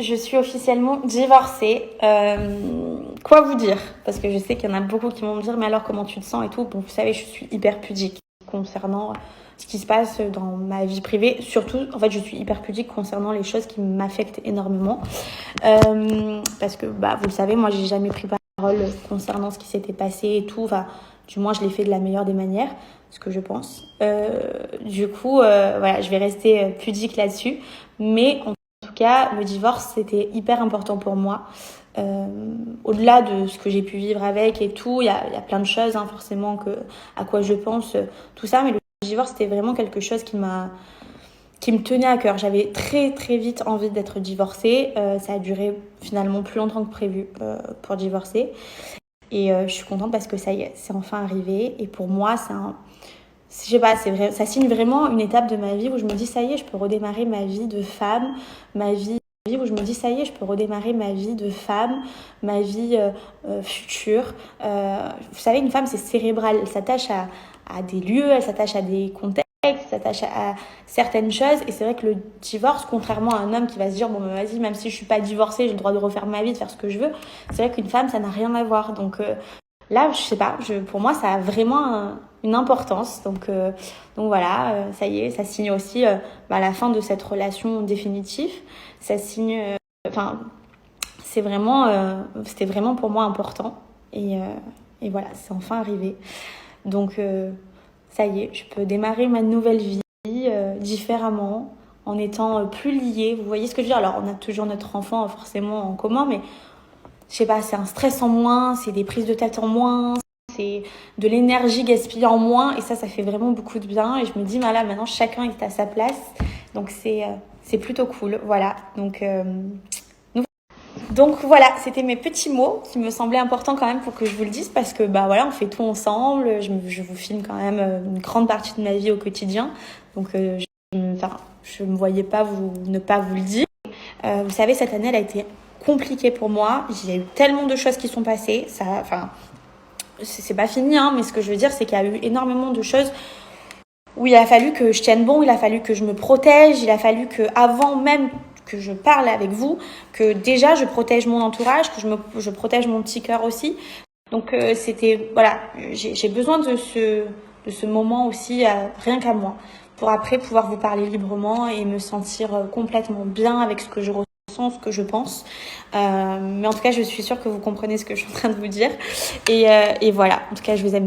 je suis officiellement divorcée. Quoi vous dire? Parce que je sais qu'il y en a beaucoup qui vont me dire, mais alors comment tu te sens et tout. Bon, vous savez, je suis hyper pudique concernant ce qui se passe dans ma vie privée. Surtout, en fait, je suis hyper pudique concernant les choses qui m'affectent énormément. Parce que, vous le savez, moi, j'ai jamais pris parole concernant ce qui s'était passé et tout. Enfin, du moins, je l'ai fait de la meilleure des manières, ce que je pense. Du coup, voilà, je vais rester pudique là-dessus. Mais en tout cas, le divorce, c'était hyper important pour moi. Au-delà de ce que j'ai pu vivre avec et tout, il y a plein de choses, hein, forcément, à quoi je pense, tout ça. Mais le divorce, c'était vraiment quelque chose qui me tenait à cœur. J'avais très très vite envie d'être divorcée. Ça a duré finalement plus longtemps que prévu pour divorcer. Et je suis contente parce que ça y est, c'est enfin arrivé. Et pour moi, je sais pas, c'est vrai, ça signe vraiment une étape de ma vie où je me dis, ça y est, je peux redémarrer ma vie de femme, ma vie future. Vous savez, une femme, c'est cérébral. Elle s'attache à des lieux, elle s'attache à des contextes, elle s'attache à certaines choses. Et c'est vrai que le divorce, contrairement à un homme qui va se dire, bon, vas-y, même si je suis pas divorcée, j'ai le droit de refaire ma vie, de faire ce que je veux. C'est vrai qu'une femme, ça n'a rien à voir. Donc là, je sais pas, pour moi, ça a vraiment une importance. Donc voilà, ça y est, ça signe aussi la fin de cette relation définitive. Ça signe, c'était vraiment pour moi important. Et voilà, c'est enfin arrivé. Donc ça y est, je peux démarrer ma nouvelle vie différemment, en étant plus liée. Vous voyez ce que je veux dire? Alors, on a toujours notre enfant forcément en commun, mais je sais pas, c'est un stress en moins, c'est des prises de tête en moins, c'est de l'énergie gaspillée en moins, et ça fait vraiment beaucoup de bien. Et je me dis, là, maintenant, chacun est à sa place, donc c'est plutôt cool, voilà. Donc voilà, c'était mes petits mots qui me semblaient importants quand même pour que je vous le dise, parce que voilà, on fait tout ensemble, je vous filme quand même une grande partie de ma vie au quotidien, donc je me voyais pas ne pas vous le dire. Vous savez, cette année, elle a été compliquée pour moi. Il y a eu tellement de choses qui sont passées. C'est pas fini, hein, mais ce que je veux dire, c'est qu'il y a eu énormément de choses où il a fallu que je tienne bon, il a fallu que je me protège, il a fallu que, avant même que je parle avec vous, que déjà je protège mon entourage, que je protège mon petit cœur aussi. Donc voilà, j'ai besoin de ce moment aussi, rien qu'à moi, pour après pouvoir vous parler librement et me sentir complètement bien avec ce que je ressens, ce que je pense. Mais en tout cas, je suis sûre que vous comprenez ce que je suis en train de vous dire. Et voilà, en tout cas, je vous aime